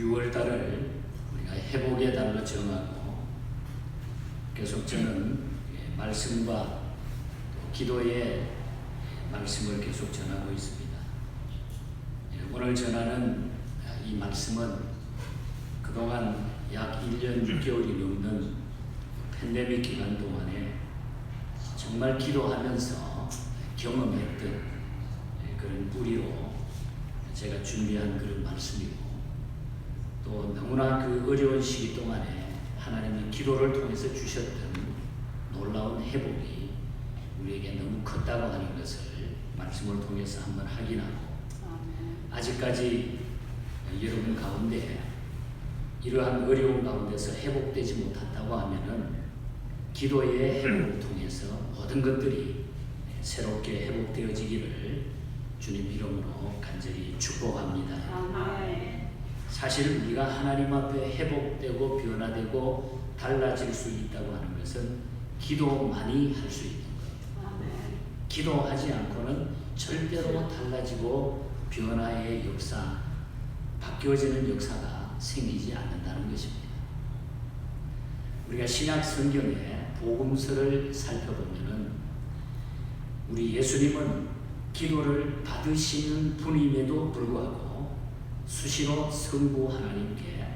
6월 달을 우리가 회복의 달로 정하고 계속 저는 말씀과 기도의 말씀을 계속 전하고 있습니다. 오늘 전하는 이 말씀은 그동안 약 1년 6개월이 넘는 팬데믹 기간 동안에 정말 기도하면서 경험했던 그런 뿌리로 제가 준비한 그런 말씀이고, 또 너무나 그 어려운 시기 동안에 하나님이 기도를 통해서 주셨던 놀라운 회복이 우리에게 너무 컸다고 하는 것을 말씀을 통해서 한번 확인하고, 아직까지 여러분 가운데 이러한 어려운 가운데서 회복되지 못했다고 하면은 기도의 회복을 통해서 모든 것들이 새롭게 회복되어지기를 주님 이름으로 간절히 축복합니다. 사실 우리가 하나님 앞에 회복되고 변화되고 달라질 수 있다고 하는 것은 기도만이 할 수 있는 거예요. 기도하지 않고는 절대로 달라지고 변화의 역사, 바뀌어지는 역사가 생기지 않는다는 것입니다. 우리가 신약 성경의 복음서를 살펴보면은 우리 예수님은 기도를 받으시는 분임에도 불구하고 수시로 성부 하나님께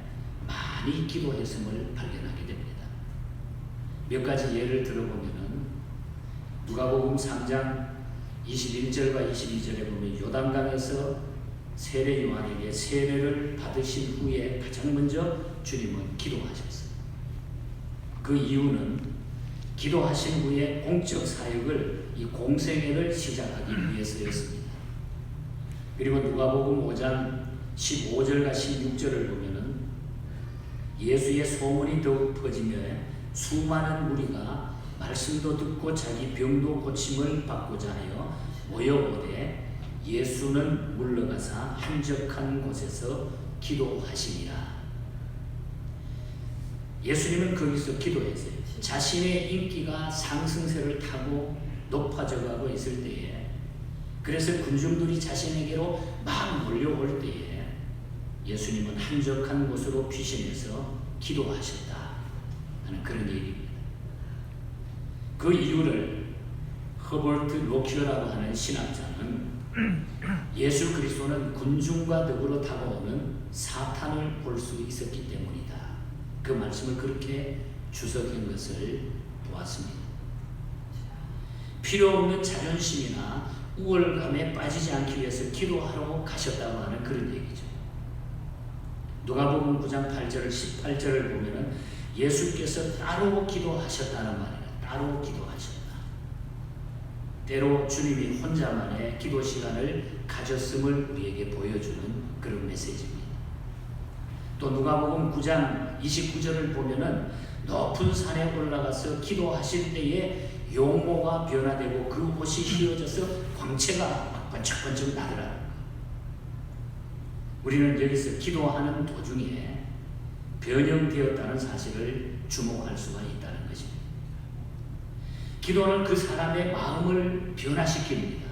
많이 기도했음을 발견하게 됩니다. 몇 가지 예를 들어보면은 누가복음 3장 21절과 22절에 보면 요단강에서 세례 요한에게 세례를 받으신 후에 가장 먼저 주님은 기도하셨어요. 그 이유는 기도하신 후에 공적 사역을, 이 공생애를 시작하기 위해서였습니다. 그리고 누가복음 5장 15절과 16절을 보면은 예수의 소문이 더욱 퍼지며 수많은 무리가 말씀도 듣고 자기 병도 고침을 받고자 하여 모여오되 예수는 물러가사 한적한 곳에서 기도하시니라. 예수님은 거기서 기도했어요. 자신의 인기가 상승세를 타고 높아져가고 있을 때에, 그래서 군중들이 자신에게로 막 몰려올 때에 예수님은 한적한 곳으로 피신해서 기도하셨다 하는 그런 얘기입니다. 그 이유를 허버트 로키어라고 하는 신학자는 예수 그리스도는 군중과 더불어 다가오는 사탄을 볼 수 있었기 때문이다, 그 말씀을 그렇게 주석한 것을 보았습니다. 필요 없는 자존심이나 우월감에 빠지지 않기 위해서 기도하러 가셨다고 하는 그런 얘기죠. 누가복음 9장 8절 18절을 보면은 예수께서 따로 기도하셨다는 말이에요. 따로 기도하셨다. 때로 주님이 혼자만의 기도 시간을 가졌음을 우리에게 보여주는 그런 메시지입니다. 또 누가복음 9장 29절을 보면은 높은 산에 올라가서 기도하실 때에 용모가 변화되고 그 옷이 휘어져서 광채가 막 번쩍번쩍 나더라는 거예요. 우리는 여기서 기도하는 도중에 변형되었다는 사실을 주목할 수가 있다는 것입니다. 기도는 그 사람의 마음을 변화시킵니다.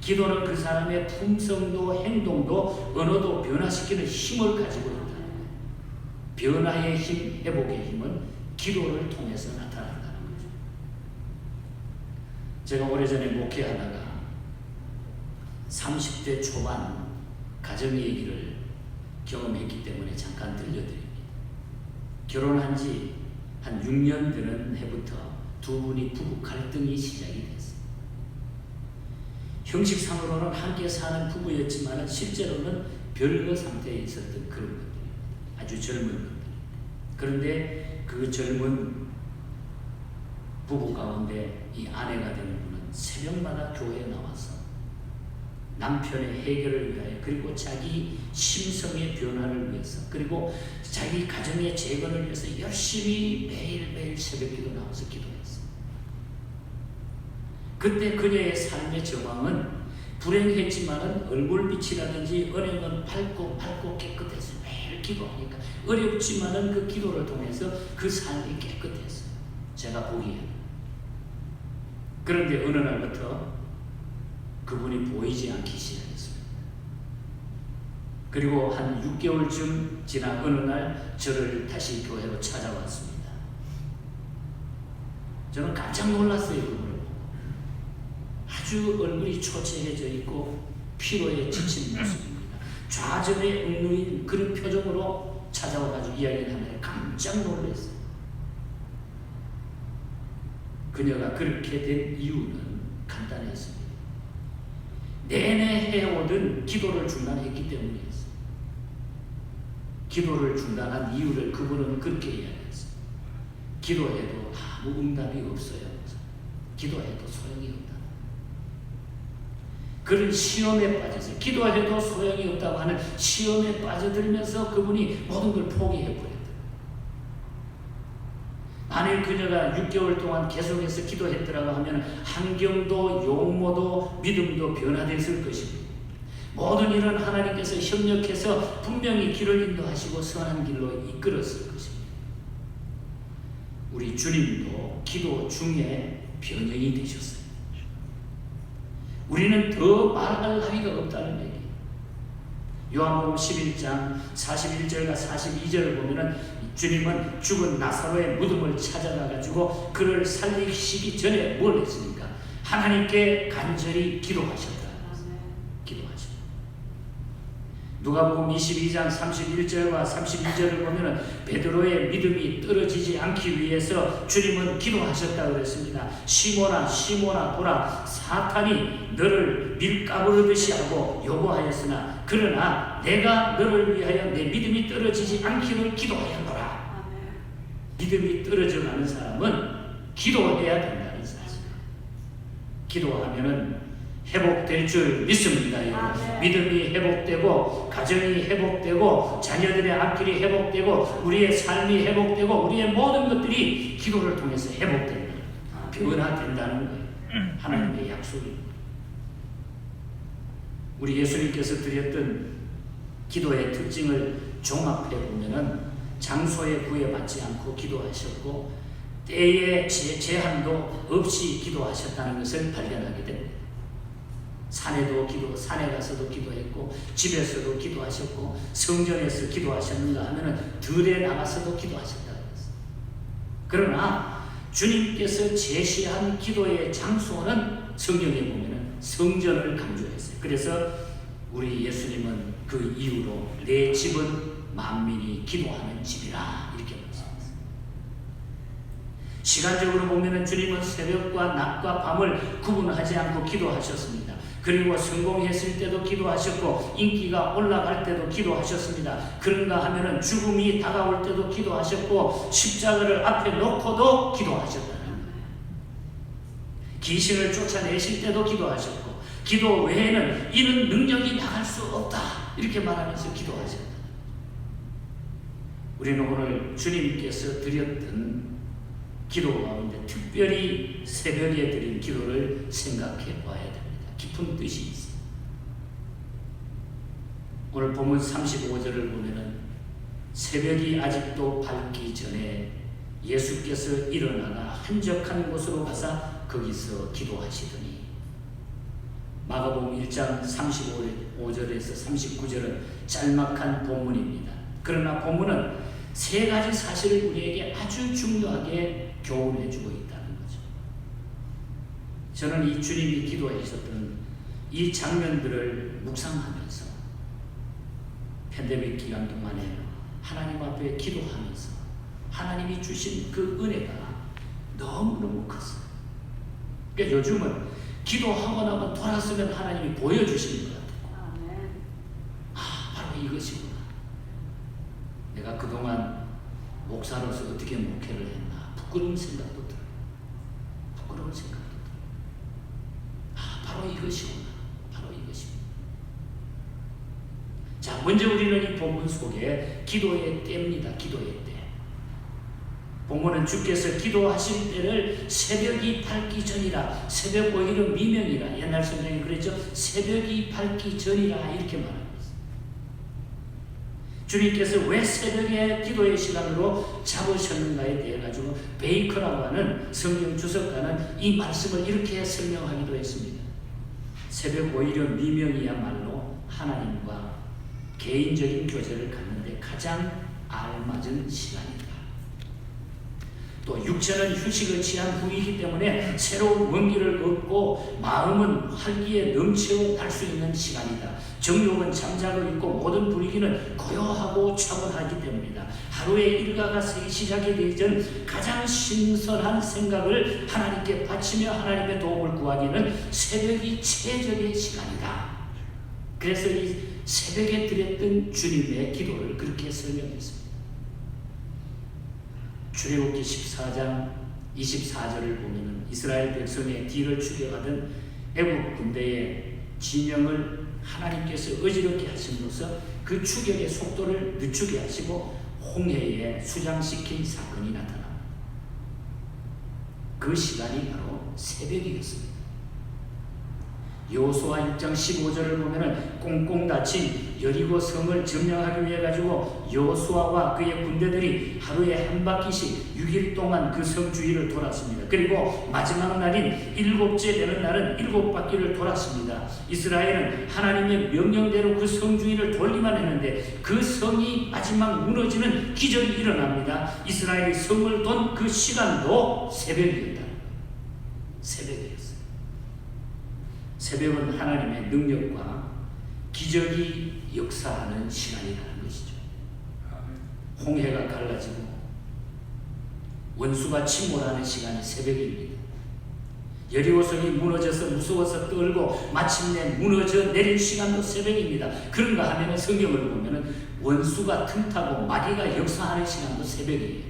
기도는 그 사람의 품성도 행동도 언어도 변화시키는 힘을 가지고 있다. 변화의 힘, 회복의 힘은 기도를 통해서 나타난다는 거죠. 제가 오래전에 목회하다가 30대 초반 가정 얘기를 경험했기 때문에 잠깐 들려드립니다. 결혼한 지 한 6년 되는 해부터 두 분이 부부 갈등이 시작이 됐어요. 형식상으로는 함께 사는 부부였지만 실제로는 별거 상태에 있었던 그런 것들, 아주 젊은 것들. 그런데 그 젊은 부부 가운데 이 아내가 되는 분은 새벽마다 교회에 나와서 남편의 해결을 위하여, 그리고 자기 심성의 변화를 위해서, 그리고 자기 가정의 재건을 위해서 열심히 매일매일 새벽기도 나와서 기도했어요. 그때 그녀의 삶의 정황은 불행했지만은 얼굴빛이라든지 은행은 밝고 깨끗했어요. 매일 기도하니까 어렵지만은 그 기도를 통해서 그 삶이 깨끗했어요, 제가 보기에는. 그런데 어느 날부터 그분이 보이지 않기 시작했습니다. 그리고 한 6개월쯤 지나 어느 날 저를 다시 교회로 찾아왔습니다. 저는 깜짝 놀랐어요. 그분을 보고. 아주 얼굴이 초췌해져 있고 피로에 지친 모습입니다. 좌절에 얽누인 그런 표정으로 찾아와가지고 이야기를 하는데 깜짝 놀랐어요. 그녀가 그렇게 된 이유는 간단했습니다. 내내 해오던 기도를 중단했기 때문이었어요. 기도를 중단한 이유를 그분은 그렇게 이야기했어요. 기도해도 아무 응답이 없어요. 기도해도 소용이 없다. 그런 시험에 빠져서 기도해도 소용이 없다고 하는 시험에 빠져들면서 그분이 모든 걸 포기해버렸다. 만일 그녀가 6개월 동안 계속해서 기도했더라고 하면 환경도 용모도 믿음도 변화됐을 것입니다. 모든 일은 하나님께서 협력해서 분명히 길을 인도하시고 선한 길로 이끌었을 것입니다. 우리 주님도 기도 중에 변형이 되셨어요. 우리는 더 말할 나위가 없다는 얘기예요. 요한복음 11장 41절과 42절을 보면은 주님은 죽은 나사로의 무덤을 찾아가가지고 그를 살리시기 전에 뭘 했습니까? 하나님께 간절히 기도하셨다. 기도하셨다. 누가복음 22장 31절과 32절을 보면은 베드로의 믿음이 떨어지지 않기 위해서 주님은 기도하셨다고 그랬습니다. 시몬아 시몬아 보라, 사탄이 너를 밀가부르듯이 하고 요구하였으나 그러나 내가 너를 위하여 내 믿음이 떨어지지 않기를 기도하였노라. 믿음이 떨어져가는 사람은 기도해야 된다는 사실입니다. 기도하면은 회복될 줄 믿습니다. 믿음이 회복되고 가정이 회복되고 자녀들의 앞길이 회복되고 우리의 삶이 회복되고 우리의 모든 것들이 기도를 통해서 회복된다. 변화된다는 거예요. 하나님의 약속입니다. 우리 예수님께서 드렸던 기도의 특징을 종합해 보면은 장소에 구애받지 않고 기도하셨고 때에 제한도 없이 기도하셨다는 것을 발견하게 됩니다. 산에 가서도 기도했고 집에서도 기도하셨고 성전에서 기도하셨는가 하면은 들에 나가서도 기도하셨다고 했어요. 그러나 주님께서 제시한 기도의 장소는 성경에 보면은 성전을 강조했어요. 그래서 우리 예수님은 그 이후로 내 집은 만민이 기도하는 집이라 이렇게 말씀하셨어요. 시간적으로 보면은 주님은 새벽과 낮과 밤을 구분하지 않고 기도하셨습니다. 그리고 성공했을 때도 기도하셨고 인기가 올라갈 때도 기도하셨습니다. 그런가 하면은 죽음이 다가올 때도 기도하셨고 십자가를 앞에 놓고도 기도하셨다는 거예요. 귀신을 쫓아내실 때도 기도하셨고 기도 외에는 이런 능력이 나갈 수 없다 이렇게 말하면서 기도하셨다. 우리는 오늘 주님께서 드렸던 기도 가운데 특별히 새벽에 드린 기도를 생각해 봐야 됩니다. 깊은 뜻이 있어요. 오늘 본문 35절을 보면은 새벽이 아직도 밝기 전에 예수께서 일어나가 한적한 곳으로 가서 거기서 기도하시더니 마가복음 1장 35절에서 39절은 짤막한 본문입니다. 그러나 본문은 세 가지 사실을 우리에게 아주 중요하게 교훈해 주고 있다는 거죠. 저는 이 주님이 기도하셨던 이 장면들을 묵상하면서 팬데믹 기간 동안에 하나님 앞에 기도하면서 하나님이 주신 그 은혜가 너무너무 컸어요. 그러니까 요즘은 기도하고 나면 돌아서면 하나님이 보여주시는 것 같아요. 바로 이것이구나. 내가 그동안 목사로서 어떻게 목회를 했나 부끄러운 생각도 들어요. 부끄러운 생각도 들어요. 바로 이것이구나. 바로 이것이구나. 자, 먼저 우리는 이 본문 속에 기도의 때입니다. 기도의 때. 본문은 주께서 기도하실 때를 새벽이 밝기 전이라, 새벽 오히려 미명이라, 옛날 성경에 그랬죠. 새벽이 밝기 전이라 이렇게 말합니다. 주님께서 왜 새벽에 기도의 시간으로 잡으셨는가에 대해 가지고 베이커라고 하는 성경 주석가는 이 말씀을 이렇게 설명하기도 했습니다. 새벽 오히려 미명이야말로 하나님과 개인적인 교제를 갖는데 가장 알맞은 시간이다. 또 육체는 휴식을 취한 후이기 때문에 새로운 원기를 얻고 마음은 활기에 넘쳐 날 수 있는 시간이다. 정욕은 잠자고 있고 모든 분위기는 고요하고 차분하기 때문이다. 하루의 일과가 시작이 되기 전 가장 신선한 생각을 하나님께 바치며 하나님의 도움을 구하기는 새벽이 최적의 시간이다. 그래서 이 새벽에 드렸던 주님의 기도를 그렇게 설명했습니다. 출애굽기 14장 24절을 보면 이스라엘 백성의 뒤를 추격하던 애국 군대의 진영을 하나님께서 어지럽게 하심으로써 그 추격의 속도를 늦추게 하시고 홍해에 수장시킨 사건이 나타납니다. 그 시간이 바로 새벽이었습니다. 여호수아 6장 15절을 보면 꽁꽁 닫힌 여리고 성을 점령하기 위해 가지고 여호수아와 그의 군대들이 하루에 한 바퀴씩 6일 동안 그 성 주위를 돌았습니다. 그리고 마지막 날인 일곱째 되는 날은 7바퀴를 돌았습니다. 이스라엘은 하나님의 명령대로 그 성 주위를 돌기만 했는데 그 성이 마지막 무너지는 기적이 일어납니다. 이스라엘이 성을 돈 그 시간도 새벽이었다. 새벽이었어요. 새벽은 하나님의 능력과 기적이 역사하는 시간이라는 것이죠. 홍해가 갈라지고 원수가 침몰하는 시간이 새벽입니다. 여리고성이 무너져서 무서워서 떨고 마침내 무너져 내린 시간도 새벽입니다. 그런가 하면 성경을 보면 원수가 틈타고 마귀가 역사하는 시간도 새벽이에요.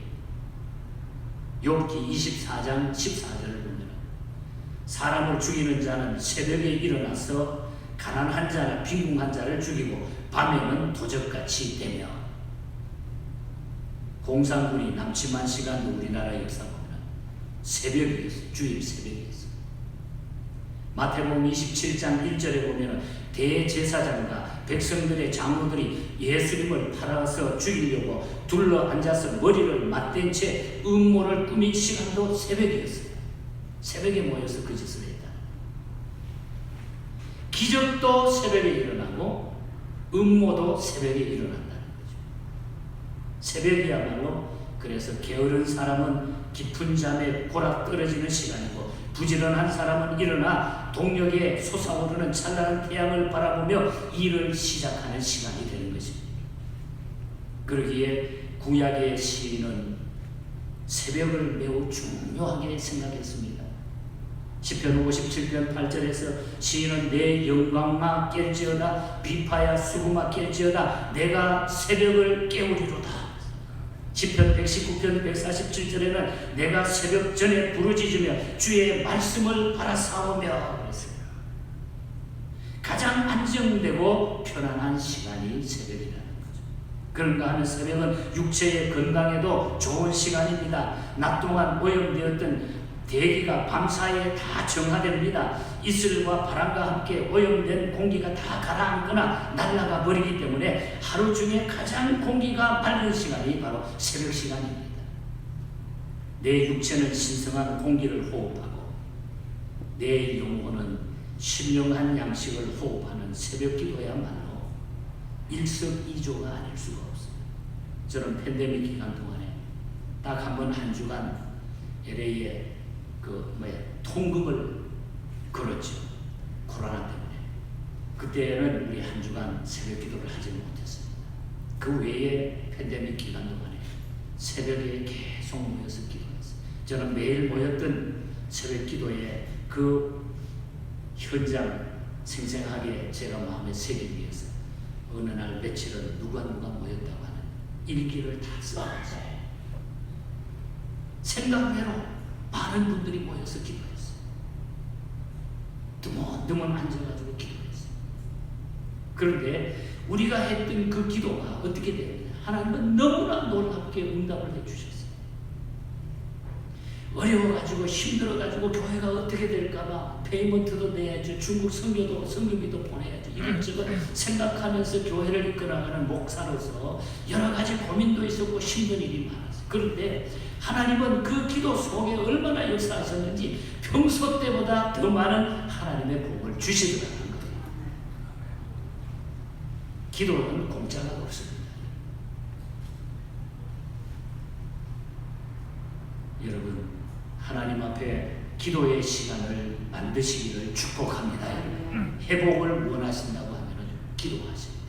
욥기 24장 14절을 보면 사람을 죽이는 자는 새벽에 일어나서 가난한 자나 빈궁한 자를 죽이고 밤에는 도적같이 되며, 공산군이 남침한 시간도 우리나라 역사 보면 새벽이었어요. 주일 새벽이었어요. 마태복음 27장 1절에 보면 대제사장과 백성들의 장로들이 예수님을 팔아서 죽이려고 둘러 앉아서 머리를 맞댄 채 음모를 꾸민 시간도 새벽이었어요. 새벽에 모여서 그 짓을 했다. 기적도 새벽에 일어나고 음모도 새벽에 일어난다는 거죠. 새벽이야말로 그래서 게으른 사람은 깊은 잠에 고락 떨어지는 시간이고 부지런한 사람은 일어나 동력에 솟아오르는 찬란한 태양을 바라보며 일을 시작하는 시간이 되는 것입니다. 그러기에 구약의 시인은 새벽을 매우 중요하게 생각했습니다. 시편 57편 8절에서 시인은 내 영광아 깰지어다 비파야 수금아 깰지어다 내가 새벽을 깨우리로다. 시편 119편 147절에는 내가 새벽 전에 부르짖으며 주의 말씀을 바라사오며 그랬습니다. 가장 안정되고 편안한 시간이 새벽이라는 거죠. 그런가 하면 새벽은 육체의 건강에도 좋은 시간입니다. 낮 동안 오염되었던 대기가 밤사이에 다 정화됩니다. 이슬과 바람과 함께 오염된 공기가 다 가라앉거나 날아가 버리기 때문에 하루 중에 가장 공기가 맑은 시간이 바로 새벽 시간입니다. 내 육체는 신성한 공기를 호흡하고 내 영혼은 신령한 양식을 호흡하는 새벽 기도야말로 일석이조가 아닐 수가 없습니다. 저는 팬데믹 기간 동안에 딱 한 번 한 주간 LA에 통금을 걸었죠. 코로나 때문에. 그때는 우리 한 주간 새벽 기도를 하지 못했습니다. 그 외에 팬데믹 기간 동안에 새벽에 계속 모여서 기도했어요. 저는 매일 모였던 새벽 기도에 그 현장 생생하게 제가 마음에 새기기 위해서 어느 날 며칠은 누가 모였다고 하는 일기를 다 써왔어요. 생각외로 많은 분들이 모여서 기도했어요. 드문드문 앉아가지고 기도했어요. 그런데 우리가 했던 그 기도가 어떻게 됩니까? 하나님은 너무나 놀랍게 응답을 해주셨어요. 어려워가지고 힘들어가지고 교회가 어떻게 될까봐 페이먼트도 내야지, 중국 선교비도 보내야지, 이것저것 생각하면서 교회를 이끌어가는 목사로서 여러 가지 고민도 있었고 힘든 일이 많았어요. 그런데 하나님은 그 기도 속에 얼마나 역사하셨는지 평소 때보다 더 많은 하나님의 복을 주시더라는 거예요. 기도는 공짜가 없습니다. 여러분, 하나님 앞에 기도의 시간을 만드시기를 축복합니다. 회복을 원하신다고 하면 기도하십니다.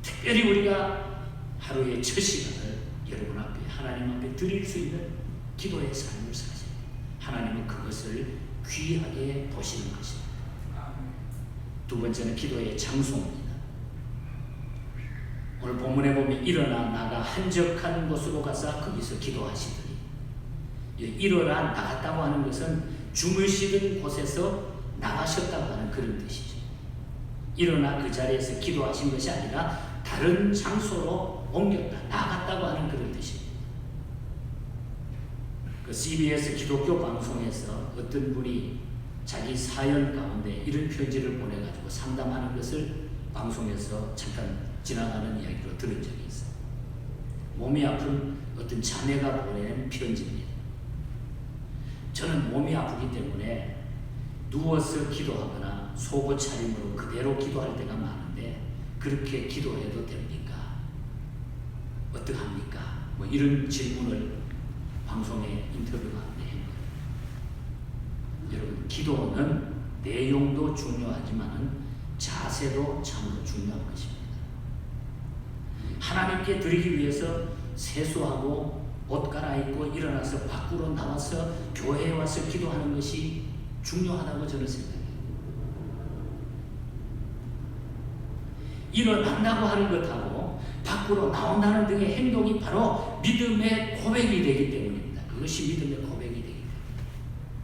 특별히 우리가 하루의 첫 시간을 여러분 앞에 하나님 앞에 드릴 수 있는 기도의 삶을 사십니다. 하나님은 그것을 귀하게 보시는 것입니다. 두 번째는 기도의 장소입니다. 오늘 본문에 보면 일어나 나가 한적한 곳으로 가서 거기서 기도하시더니, 일어나 나갔다고 하는 것은 주무시던 곳에서 나가셨다고 하는 그런 뜻이죠. 일어나 그 자리에서 기도하신 것이 아니라 다른 장소로 옮겼다, 나갔다고 하는 그런 뜻입니다. 그 CBS 기독교 방송에서 어떤 분이 자기 사연 가운데 이런 편지를 보내가지고 상담하는 것을 방송에서 잠깐 지나가는 이야기로 들은 적이 있어요. 몸이 아픈 어떤 자매가 보낸 편지입니다. 저는 몸이 아프기 때문에 누워서 기도하거나 속옷 차림으로 그대로 기도할 때가 많은데 그렇게 기도해도 됩니까? 어떡합니까? 뭐 이런 질문을 방송에 인터뷰가 한 거예요. 여러분, 기도는 내용도 중요하지만 자세도 참으로 중요한 것입니다. 하나님께 드리기 위해서 세수하고 옷 갈아입고 일어나서 밖으로 나와서 교회에 와서 기도하는 것이 중요하다고 저는 생각해요. 일어난다고 하는 것하고 밖으로 나온다는 등의 행동이 바로 믿음의 고백이 되기 때문입니다. 그것이 믿음의 고백이 되기 때문입니다.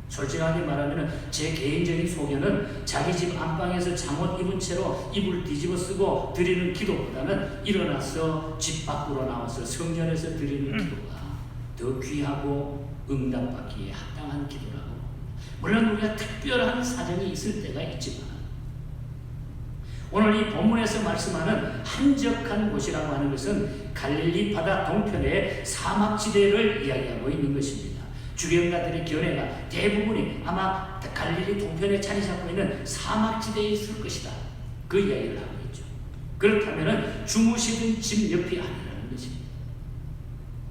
솔직하게 말하면 제 개인적인 소견은 자기 집 안방에서 잠옷 입은 채로 이불 뒤집어 쓰고 드리는 기도보다는 일어나서 집 밖으로 나와서 성전에서 드리는 기도가 더 귀하고 응답받기에 합당한 기도라고. 물론 우리가 특별한 사정이 있을 때가 있지만 오늘 이 본문에서 말씀하는 한적한 곳이라고 하는 것은 갈릴리 바다 동편의 사막지대를 이야기하고 있는 것입니다. 주경가들의 견해가 대부분이 아마 갈릴리 동편에 자리 잡고 있는 사막지대에 있을 것이다, 그 이야기를 하고 있죠. 그렇다면 주무시던 집 옆이 아니라는 것입니다.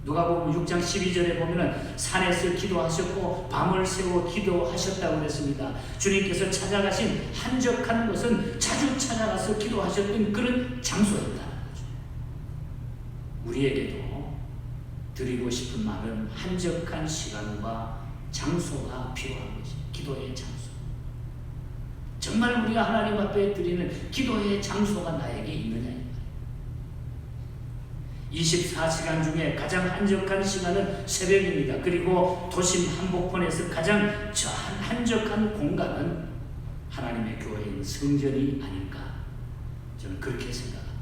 누가복음 6장 12절에 보면은 산에서 기도하셨고 밤을 새워 기도하셨다고 그랬습니다. 주님께서 찾아가신 한적한 곳은 자주 찾아가서 기도하셨던 그런 장소였다는 거죠. 우리에게도 드리고 싶은 말은 한적한 시간과 장소가 필요한 것입니다. 기도의 장소. 정말 우리가 하나님 앞에 드리는 기도의 장소가 나에게 있느냐. 24시간 중에 가장 한적한 시간은 새벽입니다. 그리고 도심 한복판에서 가장 한적한 공간은 하나님의 교회인 성전이 아닐까, 저는 그렇게 생각합니다.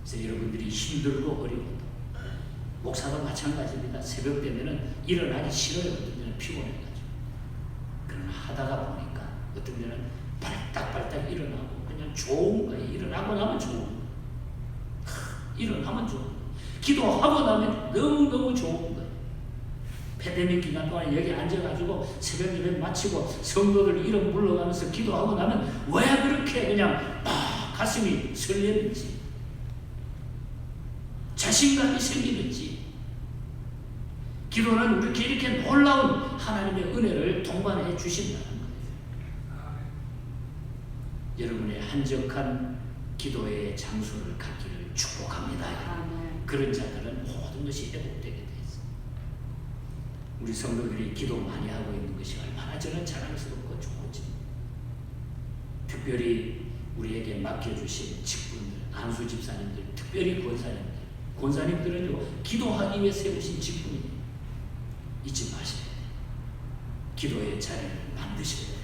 그래서 여러분들이 힘들고 어려워도, 목사도 마찬가지입니다. 새벽 되면은 일어나기 싫어요. 어떤 때는 피곤해가지고. 그러나 하다가 보니까 어떤 때는 발딱발딱 일어나고 그냥 좋은 거예요. 일어나고 나면 좋은 거예요. 일어나면 좋은 거예요. 기도하고 나면 너무너무 좋은 거예요. 패데믹 기간 동안 여기 앉아가지고 새벽 예배 마치고 성도들 이름 불러가면서 기도하고 나면 왜 그렇게 그냥 가슴이 설레는지, 자신감이 생기는지. 기도는 우리에게 이렇게 놀라운 하나님의 은혜를 동반해 주신다는 거예요. 여러분의 한적한 기도의 장소를 갖기를 축복합니다. 그런 자들은 모든 것이 회복되게 돼 있어요. 우리 성도들이 기도 많이 하고 있는 것이 얼마나 저는 자랑스럽고 좋은지. 특별히 우리에게 맡겨주신 직분들, 안수 집사님들, 특별히 권사님들. 권사님들은요, 기도하기 위해 세우신 직분입니다. 잊지 마셔야 돼요. 기도의 자리를 만드셔야 돼요.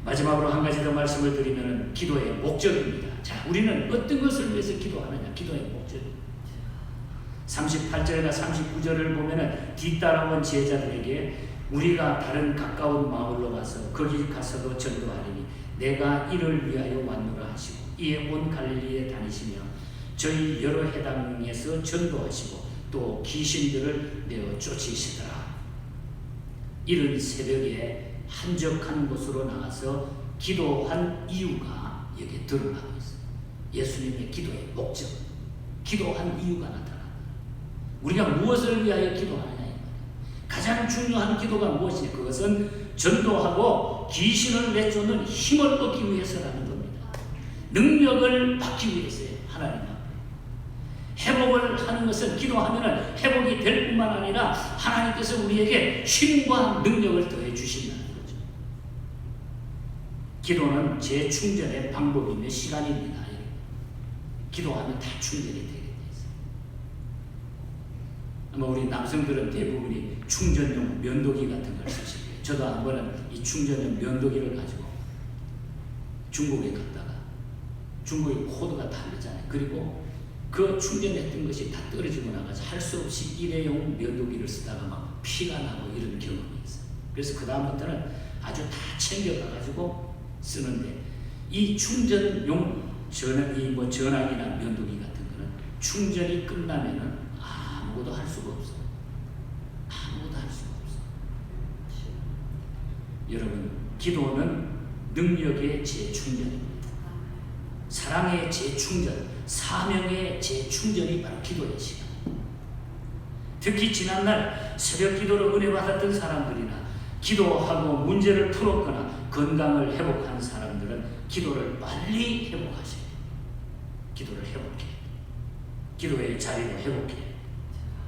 마지막으로 한 가지 더 말씀을 드리면 기도의 목적입니다. 자, 우리는 어떤 것을 위해서 기도하느냐? 기도의 목적입니다. 38절과 39절을 보면 뒤따라온 제자들에게 우리가 다른 가까운 마을로 가서 거기 가서도 전도하리니 내가 이를 위하여 왔노라 하시고 이에 온 갈릴리에 다니시며 저희 여러 해당에서 전도하시고 또 귀신들을 내어 쫓으시더라. 이른 새벽에 한적한 곳으로 나가서 기도한 이유가 여기에 드러나고 있어요. 예수님의 기도의 목적, 기도한 이유가 나타납니다. 우리가 무엇을 위하여 기도하느냐 이 말이에요. 가장 중요한 기도가 무엇이냐? 그것은 전도하고 귀신을 내쫓는 힘을 얻기 위해서라는 겁니다. 능력을 받기 위해서예요. 하나님 앞에 회복을 하는 것은 기도하면 회복이 될 뿐만 아니라 하나님께서 우리에게 힘과 능력을 더해 주신다는 거죠. 기도는 재충전의 방법이며 시간입니다. 기도하면 다 충전이 되게 돼 있어요. 아마 우리 남성들은 대부분이 충전용 면도기 같은 걸 쓰실 거예요. 저도 한 번은 이 충전용 면도기를 가지고 중국에 갔다가 중국의 코드가 다르잖아요. 그리고 그 충전했던 것이 다 떨어지고 나가서 할 수 없이 일회용 면도기를 쓰다가 막 피가 나고 이런 경험이 있어요. 그래서 그 다음부터는 아주 다 챙겨가가지고 쓰는데 이 충전용 전화기나 면도기 같은 거는 충전이 끝나면은 아무것도 할 수가 없어. 아무것도 할 수가 없어. 여러분, 기도는 능력의 재충전입니다. 사랑의 재충전, 사명의 재충전이 바로 기도의 시간. 특히 지난날 새벽 기도로 은혜 받았던 사람들이나 기도하고 문제를 풀었거나 건강을 회복한 사람들은 기도를 빨리 회복하셔야 돼요. 기도를 회복해. 기도의 자리로 회복해.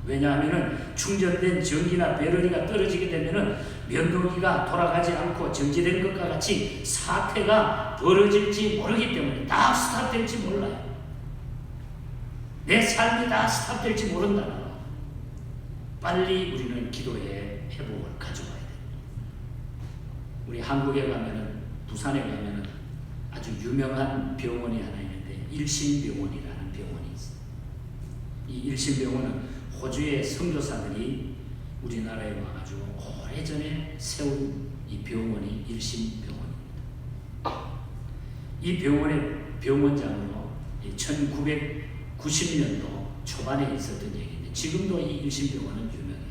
왜냐하면 충전된 전기나 배터리가 떨어지게 되면 면도기가 돌아가지 않고 정지된 것과 같이 사태가 벌어질지 모르기 때문에 다 스탑될지 몰라요. 내 삶이 다 스탑될지 모른다는 거. 빨리 우리는 기도의 회복을 가져와야 돼요. 우리 한국에 가면은, 부산에 가면은 아주 유명한 병원이 하나 있는데 일신병원이라는 병원이 있어요. 이 일신병원은 호주의 선교사들이 우리나라에 와가지고 오래전에 세운 이 병원이 일신병원입니다. 이 병원의 병원장으로 1990년도 초반에 있었던 얘기인데 지금도 이 일신병원은 유명해요.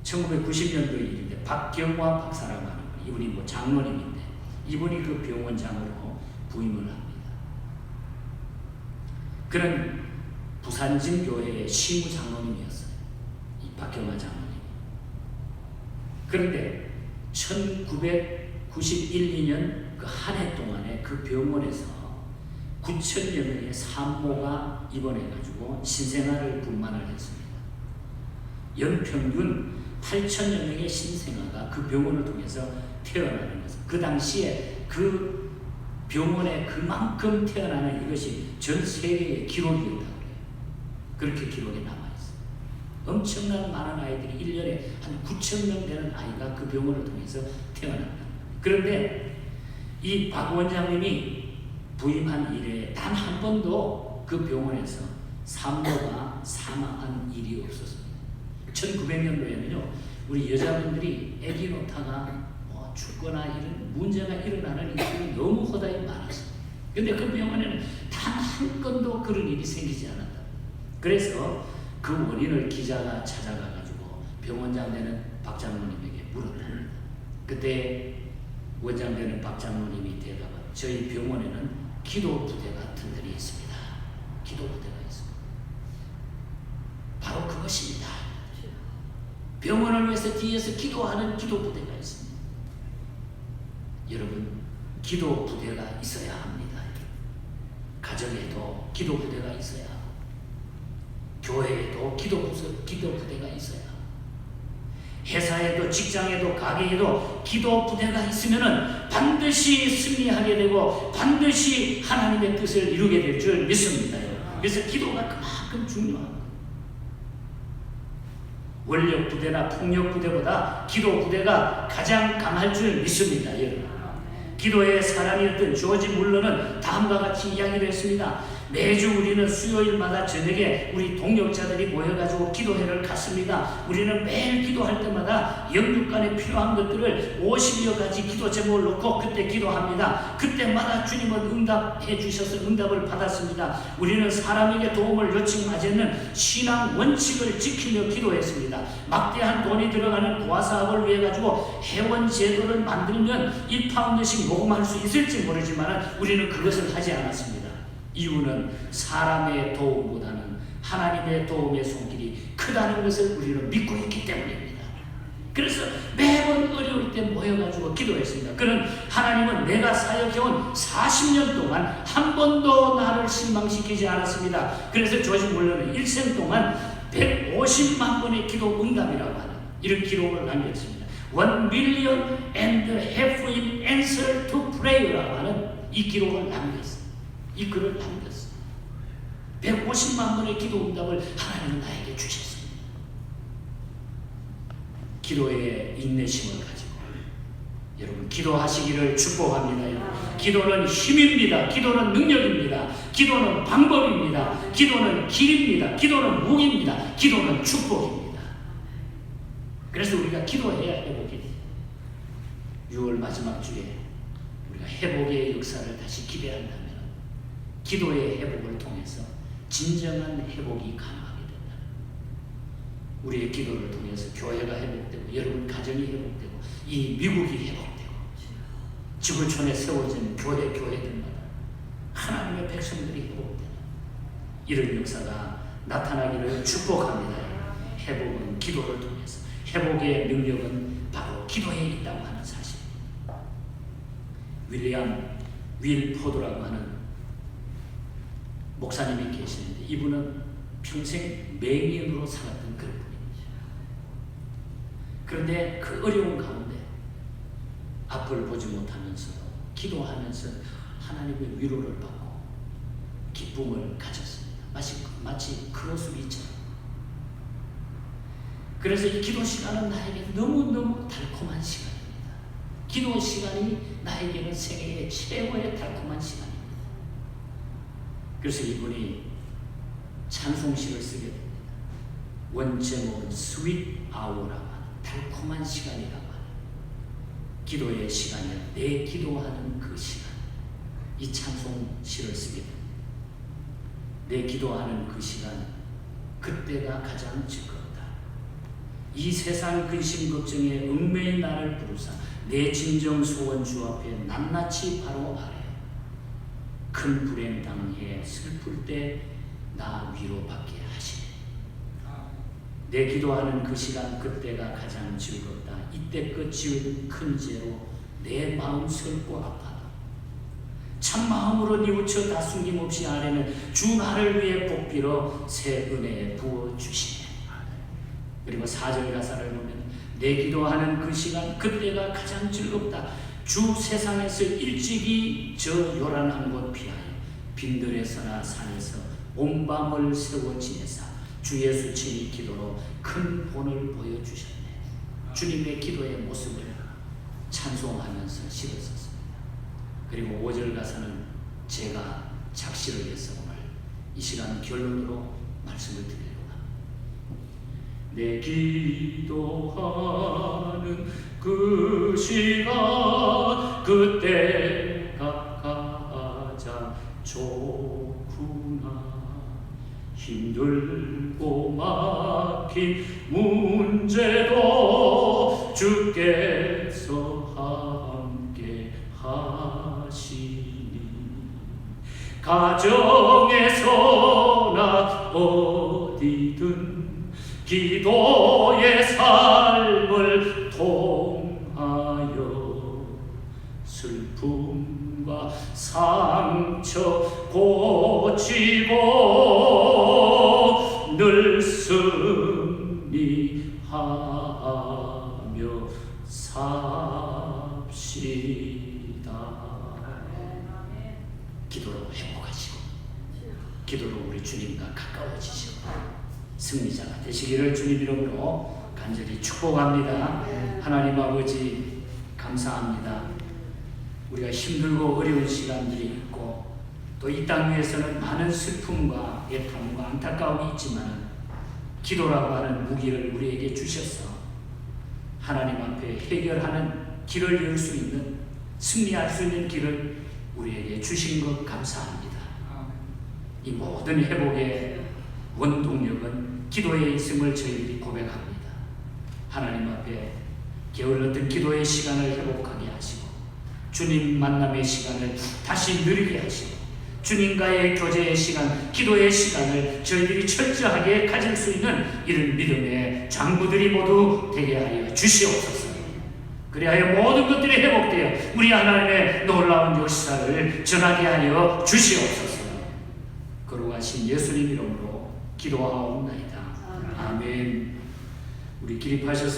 1990년도 일인데 박경화 박사라고 하는 분, 이분이 뭐 장로님인데 이분이 그 병원장으로 부임을 합니다. 그는 부산진 교회의 시무 장로님이었어요. 이 박경화 장로님. 그런데 1991, 2년 그 한 해 동안에 그 병원에서 9,000여 명의 산모가 입원해가지고 신생아를 분만을 했습니다. 연평균 8,000여 명의 신생아가 그 병원을 통해서 태어나는 것은 그 당시에 그 병원에 그만큼 태어나는 이것이 전 세계의 기록이었다고 해요. 그렇게 기록이 남아있어요. 엄청난 많은 아이들이 1년에 한 9,000명 되는 아이가 그 병원을 통해서 태어납니다. 그런데 이 박 원장님이 부임한 이래 단 한 번도 그 병원에서 산모가 사망한 일이 없었습니다. 1900년도에는요, 우리 여자분들이 아기 놓다가 뭐 죽거나 이런 문제가 일어나는 일이 너무 허다히 많았어요. 근데 그 병원에는 단 한 건도 그런 일이 생기지 않았다. 그래서 그 원인을 기자가 찾아가가지고 병원장 되는 박 장로님에게 물어봅니다. 그때 원장 되는 박 장로님이 대답은 저희 병원에는 기도 부대가 튼튼히 있습니다. 기도 부대가 있습니다. 바로 그것입니다. 병원을 위해서 뒤에서 기도하는 기도 부대가 있습니다. 여러분, 기도 부대가 있어야 합니다. 가정에도 기도 부대가 있어야 하고 교회에도 기도 부대가 있어야 하고 회사에도 직장에도 가게에도 기도 부대가 있으면 반드시 승리하게 되고 반드시 하나님의 뜻을 이루게 될 줄 믿습니다. 그래서 기도가 그만큼 중요합니다. 원력 부대나 폭력 부대보다 기도 부대가 가장 강할 줄 믿습니다. 여러분. 기도의 사람이었던 조지 물러는 다음과 같이 이야기를 했습니다. 매주 우리는 수요일마다 저녁에 우리 동역자들이 모여가지고 기도회를 갖습니다. 우리는 매일 기도할 때마다 영육간에 필요한 것들을 50여 가지 기도 제목을 놓고 그때 기도합니다. 그때마다 주님은 응답해 주셔서 응답을 받았습니다. 우리는 사람에게 도움을 요청하지 않는 신앙 원칙을 지키며 기도했습니다. 막대한 돈이 들어가는 고아 사업을 위해 가지고 회원 제도를 만들면 1파운드씩 모금할 수 있을지 모르지만 우리는 그것을 하지 않았습니다. 이유는 사람의 도움보다는 하나님의 도움의 손길이 크다는 것을 우리는 믿고 있기 때문입니다. 그래서 매번 어려울 때 모여가지고 기도했습니다. 그는 하나님은 내가 사역해온 40년 동안 한 번도 나를 실망시키지 않았습니다. 그래서 조지 물러는 일생 동안 150만 번의 기도 응답이라고 하는 이런 기록을 남겼습니다. 1,000,000 and half in answer to prayer라고 하는 이 기록을 남겼어요. 이 글을 남겼어요. 150만 번의 기도 응답을 하나님은 나에게 주셨습니다. 기도의 인내심을 가지고 여러분 기도하시기를 축복합니다. 기도는 힘입니다. 기도는 능력입니다. 기도는 방법입니다. 기도는 길입니다. 기도는 무기입니다. 기도는 축복입니다. 그래서 우리가 기도해야 회복이 돼요. 6월 마지막 주에 우리가 회복의 역사를 다시 기대한다면 기도의 회복을 통해서 진정한 회복이 가능하게 된다. 우리의 기도를 통해서 교회가 회복되고 여러분 가정이 회복되고 이 미국이 회복되고 지구촌에 세워진 교회들마다 하나님의 백성들이 회복되는 이런 역사가 나타나기를 축복합니다. 회복은 기도를 통해서 회복의 능력은 바로 기도에 있다고 하는 사실. 윌리엄 윌포드라고 하는 목사님이 계시는데 이분은 평생 맹인으로 살았던 그런 분입니다. 그런데 그 어려운 가운데 앞을 보지 못하면서 기도하면서 하나님의 위로를 받고 기쁨을 가졌습니다. 마치 크로스비처럼. 그래서 이 기도 시간은 나에게 너무너무 달콤한 시간입니다. 기도 시간이 나에게는 생애의 최고의 달콤한 시간입니다. 그래서 이분이 찬송시를 쓰게 됩니다. 원제목은 스윗 아워라고 하는 달콤한 시간이라고 하는 기도의 시간이야. 내 기도하는 그 시간. 이 찬송시를 쓰게 됩니다. 내 기도하는 그 시간, 그때가 가장 즐겁다. 이 세상 근심 걱정에 얽매인 나를 부르사 내 진정 소원 주 앞에 낱낱이 바로 아래 큰 불행 당해 슬플 때 나 위로받게 하시네. 내 기도하는 그 시간 그때가 가장 즐겁다. 이때껏 지은 큰 죄로 내 마음 슬고 아파도 참 마음으로 뉘우쳐 다 숨김없이 아뢰는 주 나를 위해 복비로 새 은혜 부어주시네. 그리고 4절 가사를 보면 내 기도하는 그 시간 그때가 가장 즐겁다. 주 세상에서 일찍이 저 요란한 곳 피하여 빈들에서나 산에서 온 밤을 세워 지내사 주 예수 친히 기도로 큰 본을 보여주셨네. 주님의 기도의 모습을 찬송하면서 실었었습니다. 그리고 5절 가사는 제가 작시를 해서 오늘 이 시간 결론으로 말씀을 드리려고 합니다. 내 기도하는 그 시간 그때가 가장 좋구나. 힘들고 막힌 문제도 주께서 함께 하시니 가정에서나 어디든 기도의 삶을 통하여 슬픔과 상처 고치고 늘 승리하며 삽시다. 기도로 행복하시고 기도로 우리 주님과 가까워지시고 승리자가 되시기를 주님 이름으로 간절히 축복합니다. 하나님 아버지 감사합니다. 우리가 힘들고 어려운 시간들이 있고 또 이 땅 위에서는 많은 슬픔과 애통과 안타까움이 있지만 기도라고 하는 무기를 우리에게 주셔서 하나님 앞에 해결하는 길을 열 수 있는, 승리할 수 있는 길을 우리에게 주신 것 감사합니다. 이 모든 회복의 원동력은 기도에 있음을 저희들이 고백합니다. 하나님 앞에 게을렀던 기도의 시간을 회복하게 하시고 주님 만남의 시간을 다시 누리게 하시고 주님과의 교제의 시간, 기도의 시간을 저희들이 철저하게 가질 수 있는 이런 믿음의 장부들이 모두 되게 하여 주시옵소서. 그리하여 모든 것들이 회복되어 우리 하나님의 놀라운 역사를 전하게 하여 주시옵소서. 거룩하신 예수님 이름으로 기도하옵나이다. 아멘. 우리 기립하셔서